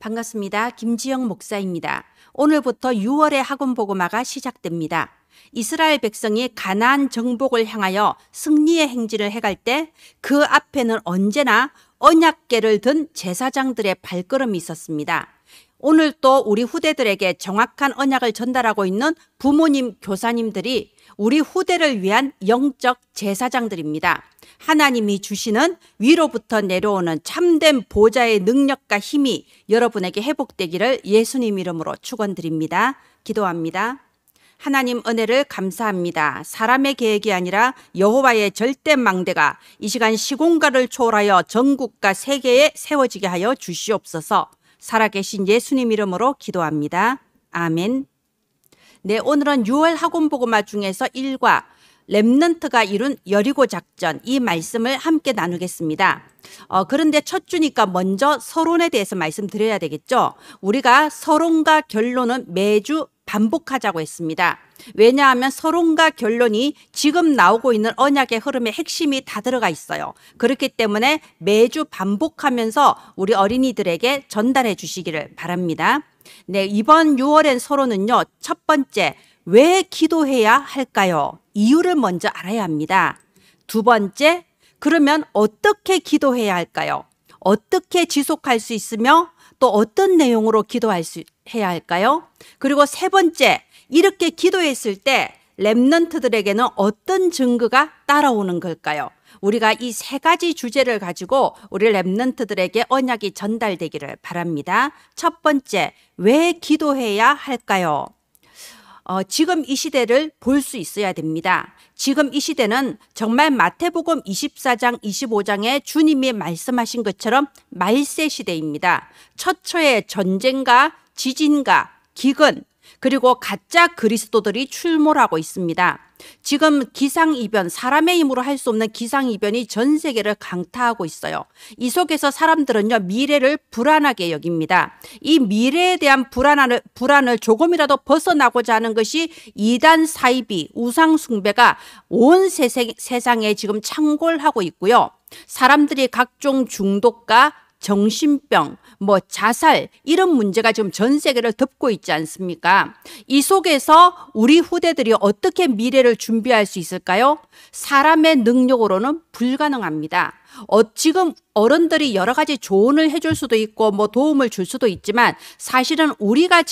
반갑습니다. 김지영 목사입니다. 오늘부터 6월의 학원복음화가 시작됩니다. 이스라엘 백성이 가나안 정복을 향하여 승리의 행진을 해갈 때 그 앞에는 언제나 언약궤를 든 제사장들의 발걸음이 있었습니다. 오늘 또 우리 후대들에게 정확한 언약을 전달하고 있는 부모님, 교사님들이 우리 후대를 위한 영적 제사장들입니다. 하나님이 주시는 위로부터 내려오는 참된 보좌의 능력과 힘이 여러분에게 회복되기를 예수님 이름으로 축원드립니다. 기도합니다. 하나님 은혜를 감사합니다. 사람의 계획이 아니라 여호와의 절대 망대가 이 시간 시공간을 초월하여 전국과 세계에 세워지게 하여 주시옵소서. 살아계신 예수님 이름으로 기도합니다. 아멘. 네, 오늘은 6월 학원복음화 중에서 1과 렘넌트가 이룬 여리고 작전, 이 말씀을 함께 나누겠습니다. 그런데 첫 주니까 먼저 서론에 대해서 말씀드려야 되겠죠. 우리가 서론과 결론은 매주 반복하자고 했습니다. 왜냐하면 서론과 결론이 지금 나오고 있는 언약의 흐름의 핵심이 다 들어가 있어요. 그렇기 때문에 매주 반복하면서 우리 어린이들에게 전달해 주시기를 바랍니다. 네, 이번 6월엔 서론은요, 첫 번째, 왜 기도해야 할까요? 이유를 먼저 알아야 합니다. 두 번째, 그러면 어떻게 기도해야 할까요? 어떻게 지속할 수 있으며 또 어떤 내용으로 해야 할까요? 그리고 세 번째, 이렇게 기도했을 때 렘넌트들에게는 어떤 증거가 따라오는 걸까요? 우리가 이 세 가지 주제를 가지고 우리 렘넌트들에게 언약이 전달되기를 바랍니다. 첫 번째, 왜 기도해야 할까요? 지금 이 시대를 볼 수 있어야 됩니다. 지금 이 시대는 정말 마태복음 24장, 25장에 주님이 말씀하신 것처럼 말세 시대입니다. 처처의 전쟁과 지진과 기근, 그리고 가짜 그리스도들이 출몰하고 있습니다. 지금 기상이변, 사람의 힘으로 할 수 없는 기상이변이 전 세계를 강타하고 있어요. 이 속에서 사람들은요, 미래를 불안하게 여깁니다. 이 미래에 대한 불안을 조금이라도 벗어나고자 하는 것이 이단 사이비, 우상 숭배가 온 세상에 지금 창궐하고 있고요. 사람들이 각종 중독과 정신병, 자살, 이런 문제가 지금 전 세계를 덮고 있지 않습니까? 이 속에서 우리 후대들이 어떻게 미래를 준비할 수 있을까요? 사람의 능력으로는 불가능합니다. 지금 어른들이 여러 가지 조언을 해줄 수도 있고 도움을 줄 수도 있지만 사실은 우리가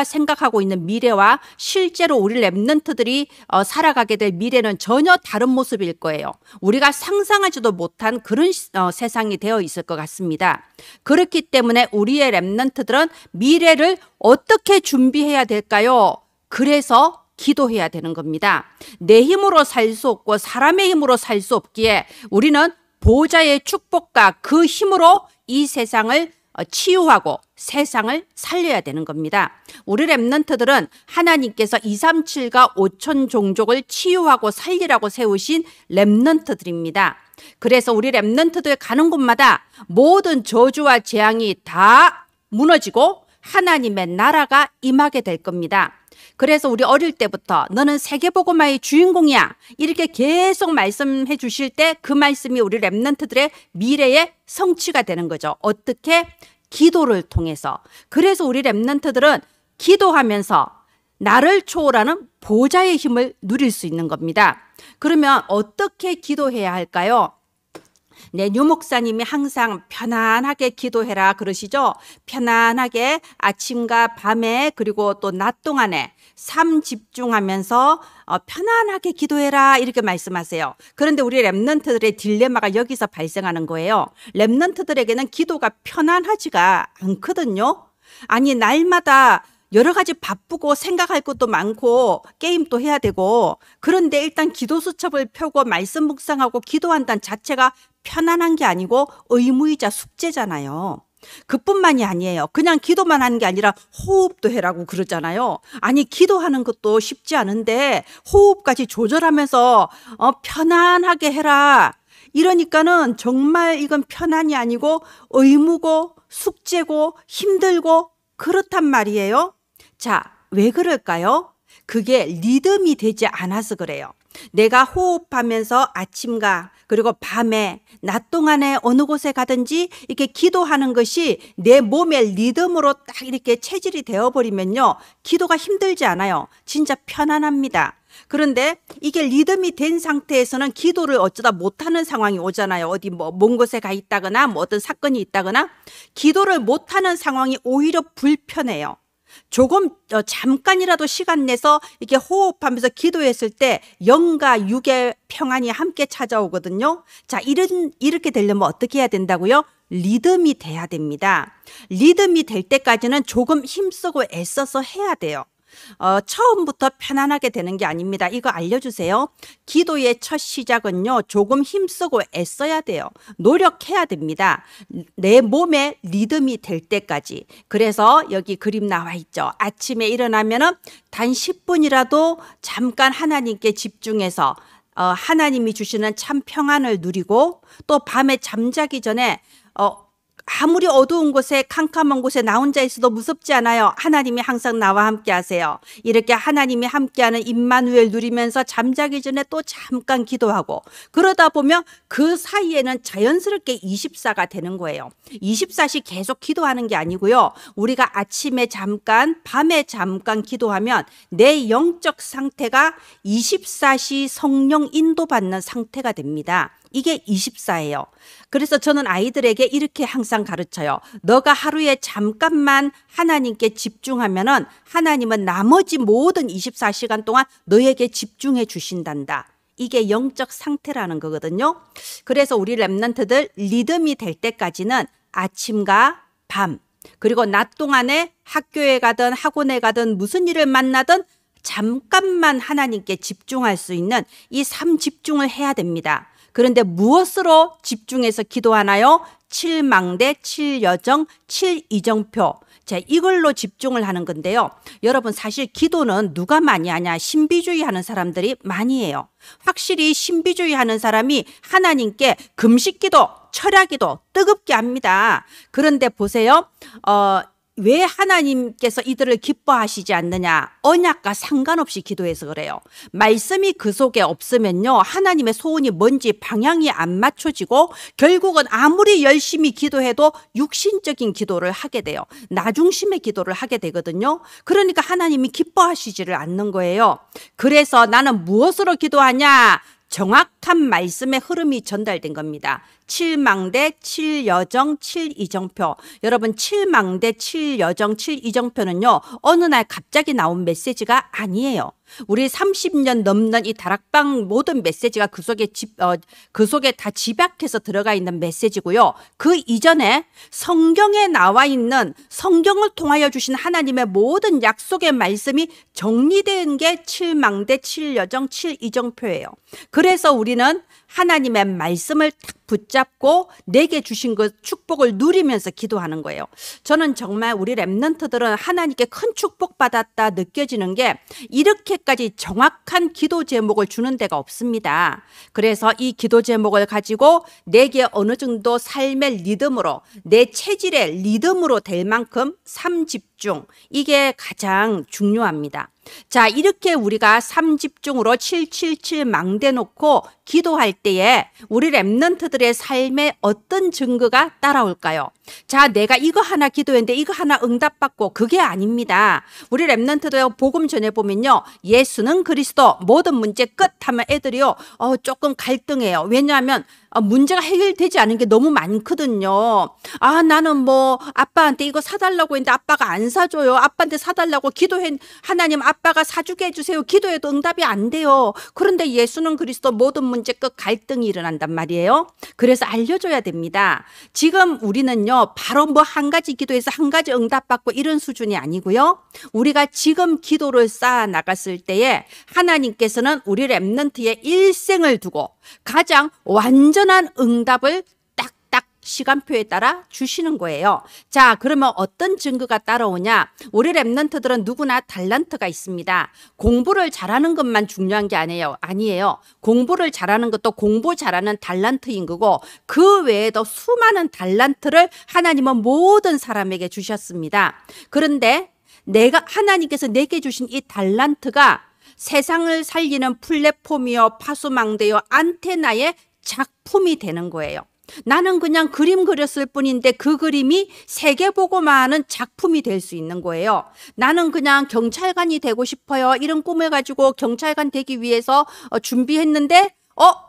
생각하고 있는 미래와 실제로 우리 렘넌트들이 살아가게 될 미래는 전혀 다른 모습일 거예요. 우리가 상상하지도 못한 그런 세상이 되어 있을 것 같습니다. 그렇기 때문에 우리의 렘넌트들은 미래를 어떻게 준비해야 될까요? 그래서 기도해야 되는 겁니다. 내 힘으로 살 수 없고 사람의 힘으로 살 수 없기에 우리는 보좌의 축복과 그 힘으로 이 세상을 치유하고 세상을 살려야 되는 겁니다. 우리 렘넌트들은 하나님께서 237가 5천 종족을 치유하고 살리라고 세우신 렘넌트들입니다. 그래서 우리 렘넌트들 가는 곳마다 모든 저주와 재앙이 다 무너지고 하나님의 나라가 임하게 될 겁니다. 그래서 우리 어릴 때부터 너는 세계복음화의 주인공이야, 이렇게 계속 말씀해 주실 때 그 말씀이 우리 렘넌트들의 미래의 성취가 되는 거죠. 어떻게? 기도를 통해서. 그래서 우리 렘넌트들은 기도하면서 나를 초월하는 보좌의 힘을 누릴 수 있는 겁니다. 그러면 어떻게 기도해야 할까요? 네, 유 목사님이 항상 편안하게 기도해라 그러시죠. 편안하게 아침과 밤에 그리고 또 낮 동안에 삶 집중하면서 편안하게 기도해라, 이렇게 말씀하세요. 그런데 우리 렘넌트들의 딜레마가 여기서 발생하는 거예요. 렘넌트들에게는 기도가 편안하지가 않거든요. 아니, 날마다 여러 가지 바쁘고 생각할 것도 많고 게임도 해야 되고, 그런데 일단 기도 수첩을 펴고 말씀 묵상하고 기도한다는 자체가 편안한 게 아니고 의무이자 숙제잖아요. 그뿐만이 아니에요. 그냥 기도만 하는 게 아니라 호흡도 해라고 그러잖아요. 아니, 기도하는 것도 쉽지 않은데 호흡까지 조절하면서 편안하게 해라, 이러니까는 정말 이건 편안이 아니고 의무고 숙제고 힘들고 그렇단 말이에요. 자, 왜 그럴까요? 그게 리듬이 되지 않아서 그래요. 내가 호흡하면서 아침과 그리고 밤에 낮 동안에 어느 곳에 가든지 이렇게 기도하는 것이 내 몸의 리듬으로 딱 이렇게 체질이 되어버리면요, 기도가 힘들지 않아요. 진짜 편안합니다. 그런데 이게 리듬이 된 상태에서는 기도를 어쩌다 못하는 상황이 오잖아요. 어디 먼 곳에 가 있다거나 어떤 사건이 있다거나 기도를 못하는 상황이 오히려 불편해요. 조금 잠깐이라도 시간 내서 이렇게 호흡하면서 기도했을 때 영과 육의 평안이 함께 찾아오거든요. 자, 이렇게 되려면 어떻게 해야 된다고요? 리듬이 돼야 됩니다. 리듬이 될 때까지는 조금 힘쓰고 애써서 해야 돼요. 처음부터 편안하게 되는 게 아닙니다. 이거 알려주세요. 기도의 첫 시작은요, 조금 힘쓰고 애써야 돼요. 노력해야 됩니다. 내 몸에 리듬이 될 때까지. 그래서 여기 그림 나와 있죠. 아침에 일어나면은 단 10분이라도 잠깐 하나님께 집중해서 하나님이 주시는 참 평안을 누리고, 또 밤에 잠자기 전에 아무리 어두운 곳에 캄캄한 곳에 나 혼자 있어도 무섭지 않아요. 하나님이 항상 나와 함께 하세요. 이렇게 하나님이 함께하는 임마누엘 누리면서 잠자기 전에 또 잠깐 기도하고, 그러다 보면 그 사이에는 자연스럽게 24가 되는 거예요. 24시 계속 기도하는 게 아니고요, 우리가 아침에 잠깐 밤에 잠깐 기도하면 내 영적 상태가 24시 성령 인도받는 상태가 됩니다. 이게 24예요. 그래서 저는 아이들에게 이렇게 항상 가르쳐요. 너가 하루에 잠깐만 하나님께 집중하면은 하나님은 나머지 모든 24시간 동안 너에게 집중해 주신단다. 이게 영적 상태라는 거거든요. 그래서 우리 렘넌트들 리듬이 될 때까지는 아침과 밤, 그리고 낮 동안에 학교에 가든 학원에 가든 무슨 일을 만나든 잠깐만 하나님께 집중할 수 있는 이 3집중을 해야 됩니다. 그런데 무엇으로 집중해서 기도하나요? 7망대, 7여정, 7이정표. 자, 이걸로 집중을 하는 건데요. 여러분, 사실 기도는 누가 많이 하냐? 신비주의 하는 사람들이 많이 해요. 확실히 신비주의 하는 사람이 하나님께 금식기도, 철야기도 뜨겁게 합니다. 그런데 보세요. 왜 하나님께서 이들을 기뻐하시지 않느냐? 언약과 상관없이 기도해서 그래요. 말씀이 그 속에 없으면요, 하나님의 소원이 뭔지 방향이 안 맞춰지고 결국은 아무리 열심히 기도해도 육신적인 기도를 하게 돼요. 나 중심의 기도를 하게 되거든요. 그러니까 하나님이 기뻐하시지를 않는 거예요. 그래서 나는 무엇으로 기도하냐? 정확한 말씀의 흐름이 전달된 겁니다. 7망대, 7여정, 7이정표. 여러분, 7망대, 7여정, 7이정표는요, 어느 날 갑자기 나온 메시지가 아니에요. 우리 30년 넘는 이 다락방 모든 메시지가 그 속에 다 집약해서 들어가 있는 메시지고요. 그 이전에 성경에 나와 있는, 성경을 통하여 주신 하나님의 모든 약속의 말씀이 정리된 게 7망대, 7여정, 7이정표예요. 그래서 우리는 하나님의 말씀을 딱 붙잡고 내게 주신 그 축복을 누리면서 기도하는 거예요. 저는 정말 우리 렘넌트들은 하나님께 큰 축복받았다 느껴지는 게 이렇게까지 정확한 기도 제목을 주는 데가 없습니다. 그래서 이 기도 제목을 가지고 내게 어느 정도 삶의 리듬으로, 내 체질의 리듬으로 될 만큼 3집중, 이게 가장 중요합니다. 자, 이렇게 우리가 3집중으로 777 망대 놓고 기도할 때에 우리 렘넌트들의 삶에 어떤 증거가 따라올까요? 자, 내가 이거 하나 기도했는데 이거 하나 응답받고, 그게 아닙니다. 우리 렘넌트들 복음 전해보면요, 예수는 그리스도, 모든 문제 끝 하면 애들이요 조금 갈등해요. 왜냐하면 문제가 해결되지 않은 게 너무 많거든요. 나는 아빠한테 이거 사달라고 했는데 아빠가 안 사줘요. 아빠한테 사달라고 하나님 아빠가 사주게 해주세요. 기도해도 응답이 안 돼요. 그런데 예수는 그리스도, 모든 문제 끝, 갈등이 일어난단 말이에요. 그래서 알려줘야 됩니다. 지금 우리는요, 바로 한 가지 기도해서 한 가지 응답받고 이런 수준이 아니고요. 우리가 지금 기도를 쌓아 나갔을 때에 하나님께서는 우리 렘넌트의 일생을 두고 가장 완전한 응답을 딱딱 시간표에 따라 주시는 거예요. 자, 그러면 어떤 증거가 따라오냐? 우리 렘넌트들은 누구나 달란트가 있습니다. 공부를 잘하는 것만 중요한 게 아니에요. 공부를 잘하는 것도 공부 잘하는 달란트인 거고, 그 외에도 수많은 달란트를 하나님은 모든 사람에게 주셨습니다. 그런데 하나님께서 내게 주신 이 달란트가 세상을 살리는 플랫폼이요, 파수망대요, 안테나의 작품이 되는 거예요. 나는 그냥 그림 그렸을 뿐인데 그 그림이 세계보고마는 작품이 될 수 있는 거예요. 나는 그냥 경찰관이 되고 싶어요. 이런 꿈을 가지고 경찰관 되기 위해서 준비했는데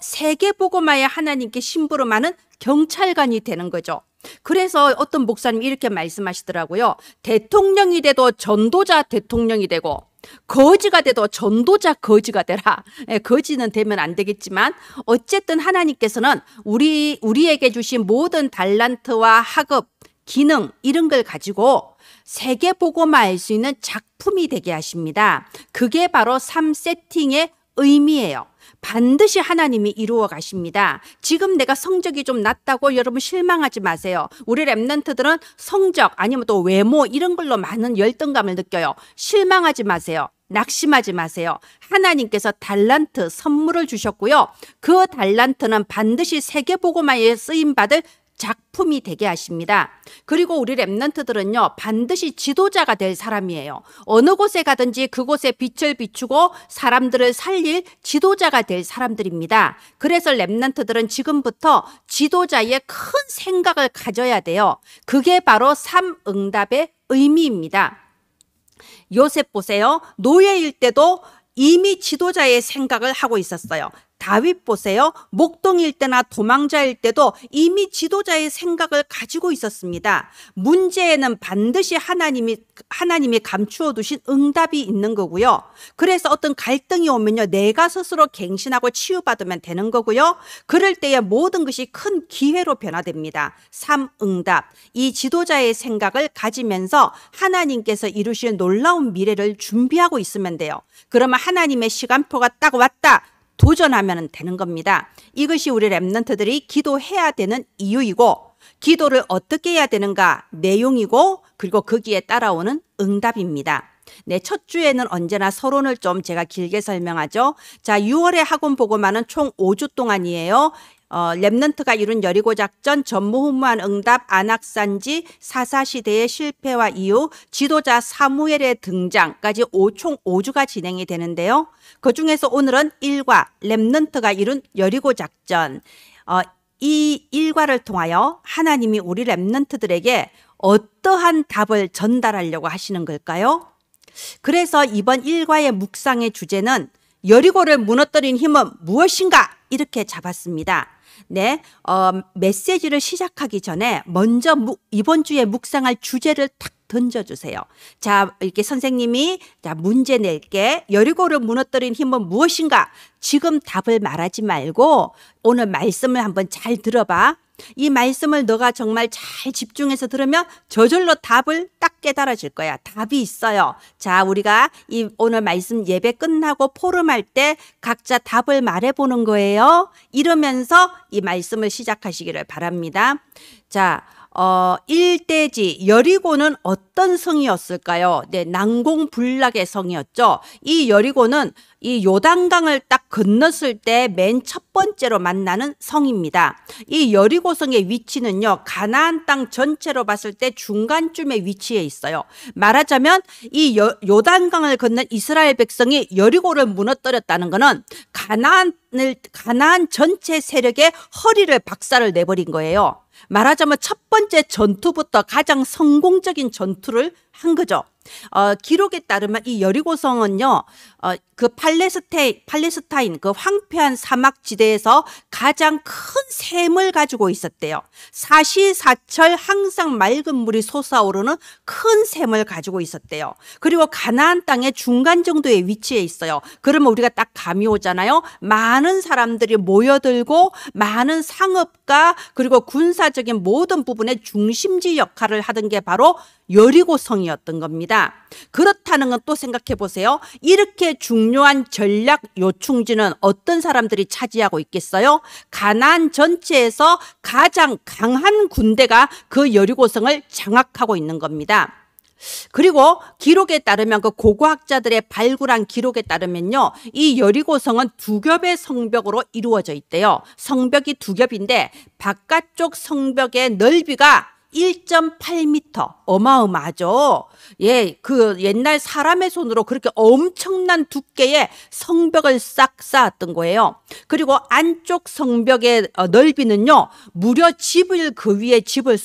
세계보고마의 하나님께 심부름하는 경찰관이 되는 거죠. 그래서 어떤 목사님이 이렇게 말씀하시더라고요. 대통령이 돼도 전도자 대통령이 되고 거지가 돼도 전도자 거지가 되라. 거지는 되면 안 되겠지만 어쨌든 하나님께서는 우리에게 주신 모든 달란트와 학업, 기능 이런 걸 가지고 세계보고마할 수 있는 작품이 되게 하십니다. 그게 바로 3세팅의 의미예요. 반드시 하나님이 이루어 가십니다. 지금 내가 성적이 좀 낮다고 여러분 실망하지 마세요. 우리 랩런트들은 성적 아니면 또 외모 이런 걸로 많은 열등감을 느껴요. 실망하지 마세요. 낙심하지 마세요. 하나님께서 달란트 선물을 주셨고요. 그 달란트는 반드시 세계보고마에 쓰임받을 작품이 되게 하십니다. 그리고 우리 랩런트들은요 반드시 지도자가 될 사람이에요. 어느 곳에 가든지 그곳에 빛을 비추고 사람들을 살릴 지도자가 될 사람들입니다. 그래서 랩런트들은 지금부터 지도자의 큰 생각을 가져야 돼요. 그게 바로 3응답의 의미입니다. 요셉 보세요. 노예일 때도 이미 지도자의 생각을 하고 있었어요. 다윗 보세요. 목동일 때나 도망자일 때도 이미 지도자의 생각을 가지고 있었습니다. 문제에는 반드시 하나님이 감추어 두신 응답이 있는 거고요. 그래서 어떤 갈등이 오면요. 내가 스스로 갱신하고 치유받으면 되는 거고요. 그럴 때에 모든 것이 큰 기회로 변화됩니다. 3응답. 이 지도자의 생각을 가지면서 하나님께서 이루실 놀라운 미래를 준비하고 있으면 돼요. 그러면 하나님의 시간표가 딱 왔다. 도전하면 되는 겁니다. 이것이 우리 랩런트들이 기도해야 되는 이유이고 기도를 어떻게 해야 되는가 내용이고 그리고 거기에 따라오는 응답입니다. 네, 첫 주에는 언제나 서론을 좀 제가 길게 설명하죠. 자, 6월에 학원 보고만은 총 5주 동안이에요. 랩런트가 이룬 여리고 작전, 전무후무한 응답, 안악산지, 사사시대의 실패와 이유, 지도자 사무엘의 등장까지 총 5주가 진행이 되는데요. 그중에서 오늘은 1과 랩런트가 이룬 여리고 작전, 이 일과를 통하여 하나님이 우리 랩런트들에게 어떠한 답을 전달하려고 하시는 걸까요? 그래서 이번 일과의 묵상의 주제는 여리고를 무너뜨린 힘은 무엇인가? 이렇게 잡았습니다. 네, 메시지를 시작하기 전에 먼저 이번 주에 묵상할 주제를 탁 던져주세요. 자, 이렇게 선생님이 자 문제 낼게. 여리고를 무너뜨린 힘은 무엇인가? 지금 답을 말하지 말고 오늘 말씀을 한번 잘 들어봐. 이 말씀을 너가 정말 잘 집중해서 들으면 저절로 답을 딱 깨달아질 거야. 답이 있어요. 자, 우리가 이 오늘 말씀 예배 끝나고 포럼할 때 각자 답을 말해보는 거예요. 이러면서 이 말씀을 시작하시기를 바랍니다. 자, 일대지 여리고는 어떤 성이었을까요? 네, 난공불락의 성이었죠. 이 여리고는 이 요단강을 딱 건넜을 때 맨 첫 번째로 만나는 성입니다. 이 여리고성의 위치는요, 가나안 땅 전체로 봤을 때 중간쯤에 위치해 있어요. 말하자면 이 요단강을 건넌 이스라엘 백성이 여리고를 무너뜨렸다는 것은 가나안 전체 세력의 허리를 박살을 내버린 거예요. 말하자면 첫 번째 전투부터 가장 성공적인 전투를 한 거죠. 기록에 따르면 이 여리고성은요, 그 팔레스타인 그 황폐한 사막 지대에서 가장 큰 샘을 가지고 있었대요. 사시사철 항상 맑은 물이 솟아오르는 큰 샘을 가지고 있었대요. 그리고 가나안 땅의 중간 정도에 위치해 있어요. 그러면 우리가 딱 감이 오잖아요. 많은 사람들이 모여들고 많은 상업가 그리고 군사적인 모든 부분의 중심지 역할을 하던 게 바로 여리고성이었던 겁니다. 그렇다는 건 또 생각해 보세요. 이렇게 중요한 전략 요충지는 어떤 사람들이 차지하고 있겠어요? 가나안 전체에서 가장 강한 군대가 그 여리고성을 장악하고 있는 겁니다. 그리고 기록에 따르면 그 고고학자들의 발굴한 기록에 따르면요, 이 여리고성은 두 겹의 성벽으로 이루어져 있대요. 성벽이 두 겹인데 바깥쪽 성벽의 넓이가 1.8m, 어마어마하죠. 예, 그 옛날 사람의 손으로 그렇게 엄청난 두께의 성벽을 싹 쌓았던 거예요. 그리고 안쪽 성벽의 넓이는요, 무려 집을 그 위에 지을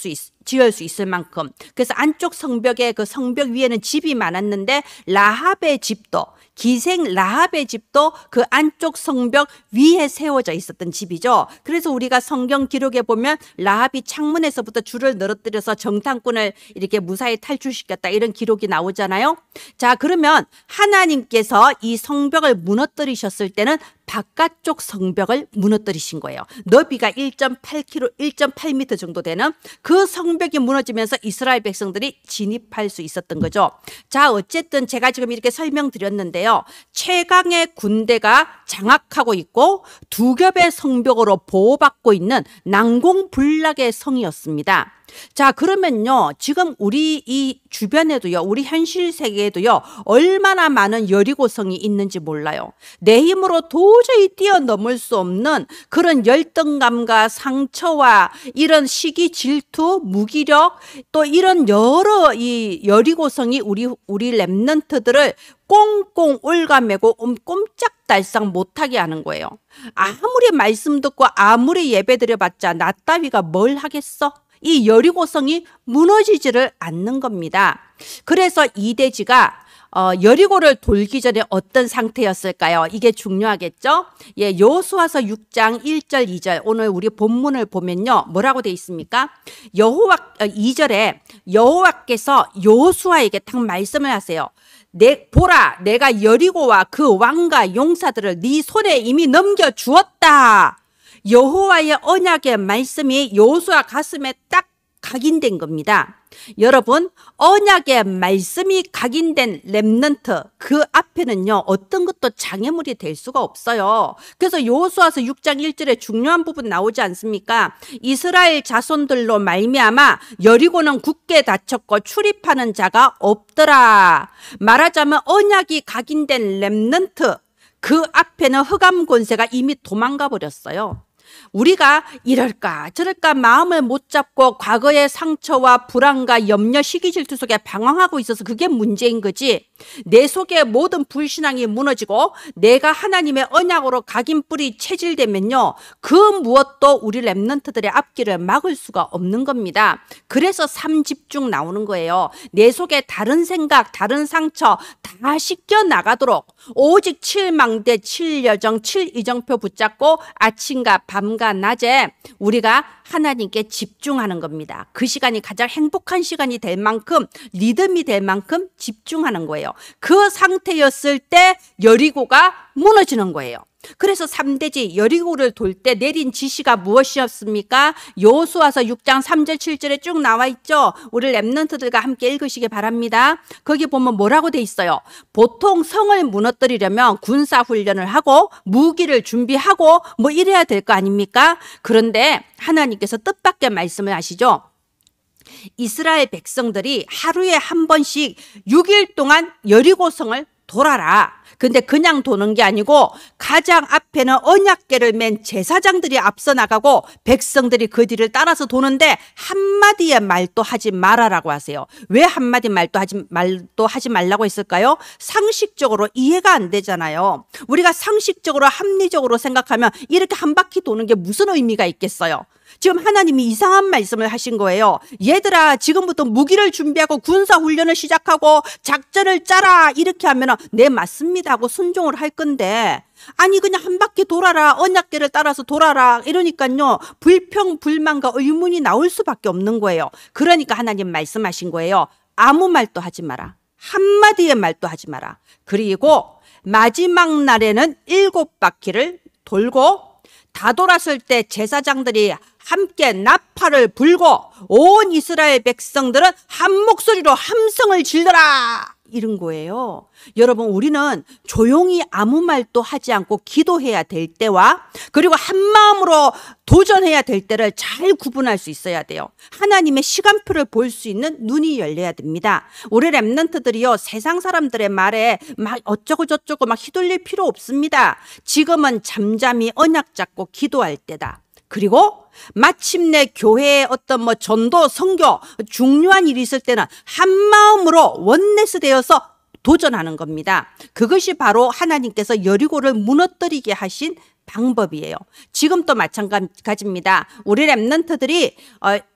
수 있을 만큼. 그래서 안쪽 성벽에 그 성벽 위에는 집이 많았는데 라합의 집도, 기생 라합의 집도 그 안쪽 성벽 위에 세워져 있었던 집이죠. 그래서 우리가 성경 기록에 보면 라합이 창문에서부터 줄을 늘어뜨려서 정탐꾼을 이렇게 무사히 탈출시켰다, 이런 기록이 나오잖아요. 자, 그러면 하나님께서 이 성벽을 무너뜨리셨을 때는 바깥쪽 성벽을 무너뜨리신 거예요. 너비가 1.8km, 1.8m 정도 되는 그 성벽이 무너지면서 이스라엘 백성들이 진입할 수 있었던 거죠. 자, 어쨌든 제가 지금 이렇게 설명드렸는데요. 최강의 군대가 장악하고 있고 두 겹의 성벽으로 보호받고 있는 난공불락의 성이었습니다. 자, 그러면요, 지금 우리 이 주변에도요, 우리 현실 세계에도요, 얼마나 많은 여리고성이 있는지 몰라요. 내 힘으로 도저히 뛰어넘을 수 없는 그런 열등감과 상처와 이런 시기, 질투, 무기력, 또 이런 여러 이 여리고성이 우리 렘넌트들을 꽁꽁 올가매고 꼼짝달싹 못하게 하는 거예요. 아무리 말씀 듣고 아무리 예배 드려봤자 나 따위가 뭘 하겠어? 이 여리고성이 무너지지를 않는 겁니다. 그래서 이대지가 여리고를 돌기 전에 어떤 상태였을까요? 이게 중요하겠죠? 예, 여호수아서 6장 1절 2절 오늘 우리 본문을 보면요, 뭐라고 돼 있습니까? 2절에 여호와께서 여호수아에게 딱 말씀을 하세요. 보라, 내가 여리고와 그 왕과 용사들을 네 손에 이미 넘겨주었다. 여호와의 언약의 말씀이 여호수아 가슴에 딱 각인된 겁니다. 여러분, 언약의 말씀이 각인된 렘넌트, 그 앞에는요, 어떤 것도 장애물이 될 수가 없어요. 그래서 여호수아서 6장 1절에 중요한 부분 나오지 않습니까? 이스라엘 자손들로 말미암아 여리고는 굳게 닫혔고 출입하는 자가 없더라. 말하자면 언약이 각인된 렘넌트, 그 앞에는 흑암 권세가 이미 도망가 버렸어요. 우리가 이럴까 저럴까 마음을 못 잡고 과거의 상처와 불안과 염려, 시기, 질투 속에 방황하고 있어서 그게 문제인 거지, 내 속에 모든 불신앙이 무너지고 내가 하나님의 언약으로 각인 뿔이 체질되면요, 그 무엇도 우리 렘넌트들의 앞길을 막을 수가 없는 겁니다. 그래서 삼집중 나오는 거예요. 내 속에 다른 생각, 다른 상처 다 씻겨 나가도록 오직 7망대, 7여정, 7이정표 붙잡고 아침과 밤과 낮에 우리가 하나님께 집중하는 겁니다. 그 시간이 가장 행복한 시간이 될 만큼, 리듬이 될 만큼 집중하는 거예요. 그 상태였을 때 여리고가 무너지는 거예요. 그래서 3대지 여리고를 돌 때 내린 지시가 무엇이었습니까? 여호수아서 6장 3절 7절에 쭉 나와 있죠. 우리 렘넌트들과 함께 읽으시기 바랍니다. 거기 보면 뭐라고 돼 있어요? 보통 성을 무너뜨리려면 군사훈련을 하고 무기를 준비하고 뭐 이래야 될 거 아닙니까? 그런데 하나님께서 뜻밖의 말씀을 하시죠. 이스라엘 백성들이 하루에 한 번씩 6일 동안 여리고성을 돌아라. 근데 그냥 도는 게 아니고 가장 앞에는 언약궤를 맨 제사장들이 앞서 나가고 백성들이 그 뒤를 따라서 도는데 한마디의 말도 하지 말아라고 하세요. 왜 한마디 말도 하지 말라고 했을까요? 상식적으로 이해가 안 되잖아요. 우리가 상식적으로 합리적으로 생각하면 이렇게 한 바퀴 도는 게 무슨 의미가 있겠어요? 지금 하나님이 이상한 말씀을 하신 거예요. 얘들아, 지금부터 무기를 준비하고 군사훈련을 시작하고 작전을 짜라, 이렇게 하면 네 맞습니다 하고 순종을 할 건데, 아니 그냥 한 바퀴 돌아라, 언약궤를 따라서 돌아라 이러니까요, 불평, 불만과 의문이 나올 수밖에 없는 거예요. 그러니까 하나님 말씀하신 거예요. 아무 말도 하지 마라. 한마디의 말도 하지 마라. 그리고 마지막 날에는 7바퀴를 돌고 다 돌았을 때 제사장들이 함께 나팔을 불고 온 이스라엘 백성들은 한 목소리로 함성을 질러라, 이런 거예요. 여러분, 우리는 조용히 아무 말도 하지 않고 기도해야 될 때와 그리고 한 마음으로 도전해야 될 때를 잘 구분할 수 있어야 돼요. 하나님의 시간표를 볼 수 있는 눈이 열려야 됩니다. 우리 렘넌트들이요, 세상 사람들의 말에 막 어쩌고 저쩌고 막 휘둘릴 필요 없습니다. 지금은 잠잠히 언약 잡고 기도할 때다. 그리고 마침내 교회의 어떤 전도, 선교, 중요한 일이 있을 때는 한마음으로 원내스 되어서 도전하는 겁니다. 그것이 바로 하나님께서 여리고를 무너뜨리게 하신 방법이에요. 지금도 마찬가지입니다. 우리 렘넌트들이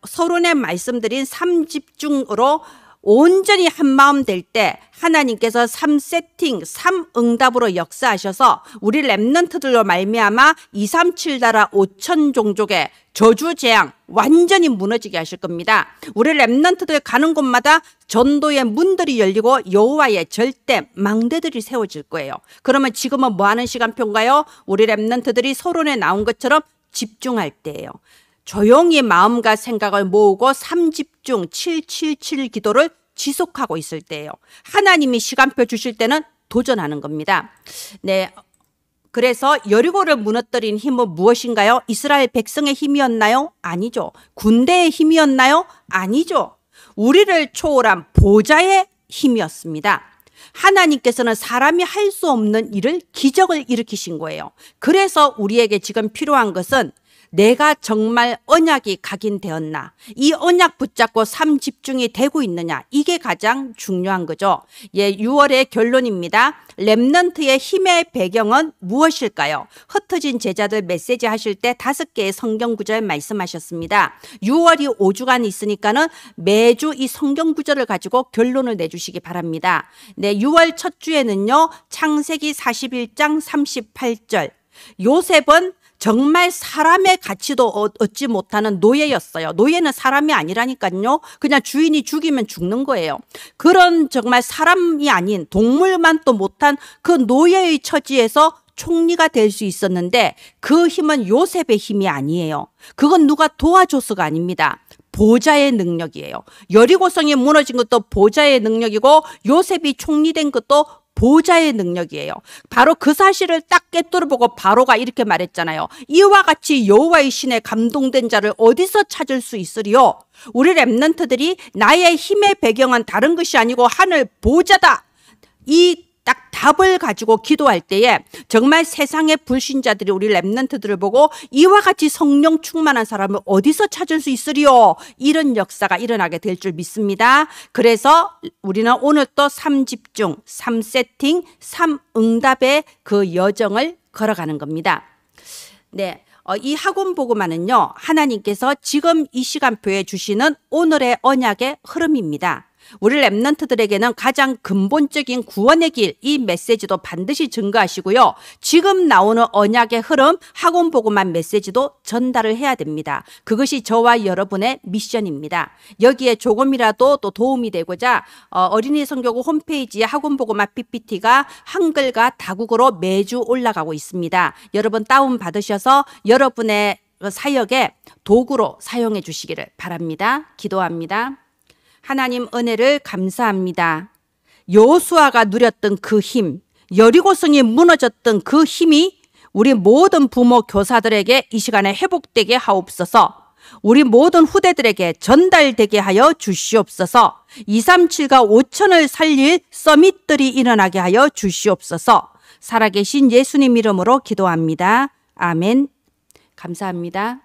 서론에 말씀드린 3집중으로 온전히 한마음 될 때 하나님께서 3세팅, 3응답으로 역사하셔서 우리 렘넌트들로 말미암아 237 나라 5천 종족의 저주 재앙 완전히 무너지게 하실 겁니다. 우리 렘넌트들 가는 곳마다 전도의 문들이 열리고 여호와의 절대 망대들이 세워질 거예요. 그러면 지금은 뭐 하는 시간표인가요? 우리 렘넌트들이 서론에 나온 것처럼 집중할 때예요. 조용히 마음과 생각을 모으고 3집중 777 기도를 지속하고 있을 때예요. 하나님이 시간표 주실 때는 도전하는 겁니다. 네, 그래서 여리고를 무너뜨린 힘은 무엇인가요? 이스라엘 백성의 힘이었나요? 아니죠. 군대의 힘이었나요? 아니죠. 우리를 초월한 보좌의 힘이었습니다. 하나님께서는 사람이 할 수 없는 일을, 기적을 일으키신 거예요. 그래서 우리에게 지금 필요한 것은 내가 정말 언약이 각인되었나, 이 언약 붙잡고 3집중이 되고 있느냐, 이게 가장 중요한 거죠. 6월의 결론입니다. 렘넌트의 힘의 배경은 무엇일까요? 흩어진 제자들 메시지 하실 때 5개의 성경 구절 말씀하셨습니다. 6월이 5주간 있으니까는 매주 이 성경 구절을 가지고 결론을 내주시기 바랍니다. 네, 6월 첫 주에는요, 창세기 41장 38절. 요셉은 정말 사람의 가치도 얻지 못하는 노예였어요. 노예는 사람이 아니라니까요. 그냥 주인이 죽이면 죽는 거예요. 그런 정말 사람이 아닌 동물만 또 못한 그 노예의 처지에서 총리가 될 수 있었는데 그 힘은 요셉의 힘이 아니에요. 그건 누가 도와줘서가 아닙니다. 보좌의 능력이에요. 여리고성이 무너진 것도 보좌의 능력이고 요셉이 총리된 것도 보좌의 능력이에요. 바로 그 사실을 딱 꿰뚫어보고 바로가 이렇게 말했잖아요. 이와 같이 여호와의 신에 감동된 자를 어디서 찾을 수 있으리요? 우리 렘넌트들이 나의 힘의 배경은 다른 것이 아니고 하늘 보좌다. 이 딱 답을 가지고 기도할 때에 정말 세상의 불신자들이 우리 렘넌트들을 보고 이와 같이 성령 충만한 사람을 어디서 찾을 수 있으리요? 이런 역사가 일어나게 될 줄 믿습니다. 그래서 우리는 오늘 또 3집중, 3세팅, 3응답의 그 여정을 걸어가는 겁니다. 네. 이 학원 보고만은요, 하나님께서 지금 이 시간표에 주시는 오늘의 언약의 흐름입니다. 우리 렘넌트들에게는 가장 근본적인 구원의 길, 이 메시지도 반드시 증거하시고요. 지금 나오는 언약의 흐름, 학원 보고만 메시지도 전달을 해야 됩니다. 그것이 저와 여러분의 미션입니다. 여기에 조금이라도 또 도움이 되고자 어린이 선교국 홈페이지에 학원 보고만 PPT가 한글과 다국어로 매주 올라가고 있습니다. 여러분 다운 받으셔서 여러분의 사역에 도구로 사용해 주시기를 바랍니다. 기도합니다. 하나님 은혜를 감사합니다. 여호수아가 누렸던 그 힘, 여리고성이 무너졌던 그 힘이 우리 모든 부모 교사들에게 이 시간에 회복되게 하옵소서. 우리 모든 후대들에게 전달되게 하여 주시옵소서. 237과 5천을 살릴 서밋들이 일어나게 하여 주시옵소서. 살아계신 예수님 이름으로 기도합니다. 아멘. 감사합니다.